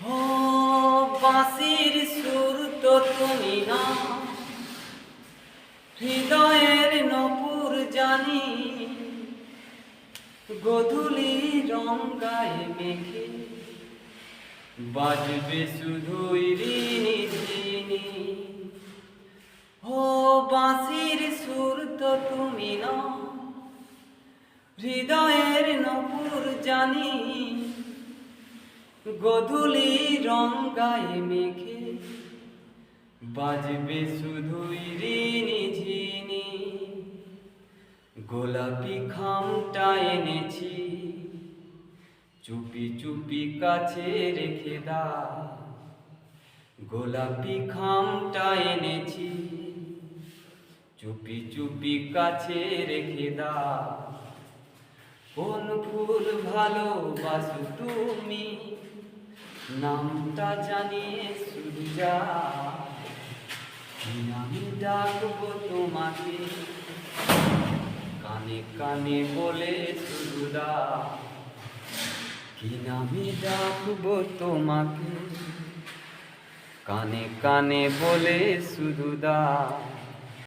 ও বাঁশির সুর তো তুমি না, হৃদয়ের নপুর জানি। গধূলি রঙায় মেঘে বাজবে শুধুই রিনি ঝিনি। ও বাঁশির সুর তো তুমি না, হৃদয়ের নপুর জানি। গধূলি রঙায় মেঘে বাজবে শুধুই রিনি ঝিনি। গোলাপি খামটা এনেছি, চুপি চুপি কাছে রেখে দাও। গোলাপি খামটা এনেছি, চুপি চুপি কাছে রেখে দাও। কোন ফুল ভালোবাসো তুমি, নামটা জানিয়ে শুধু যাও। আমি ডাকবো তোমাকে, কানে কানে বলে শুধু দাও। কি নামে ডাকবো তোমাকে, কানে কানে বলে শুধু দাও।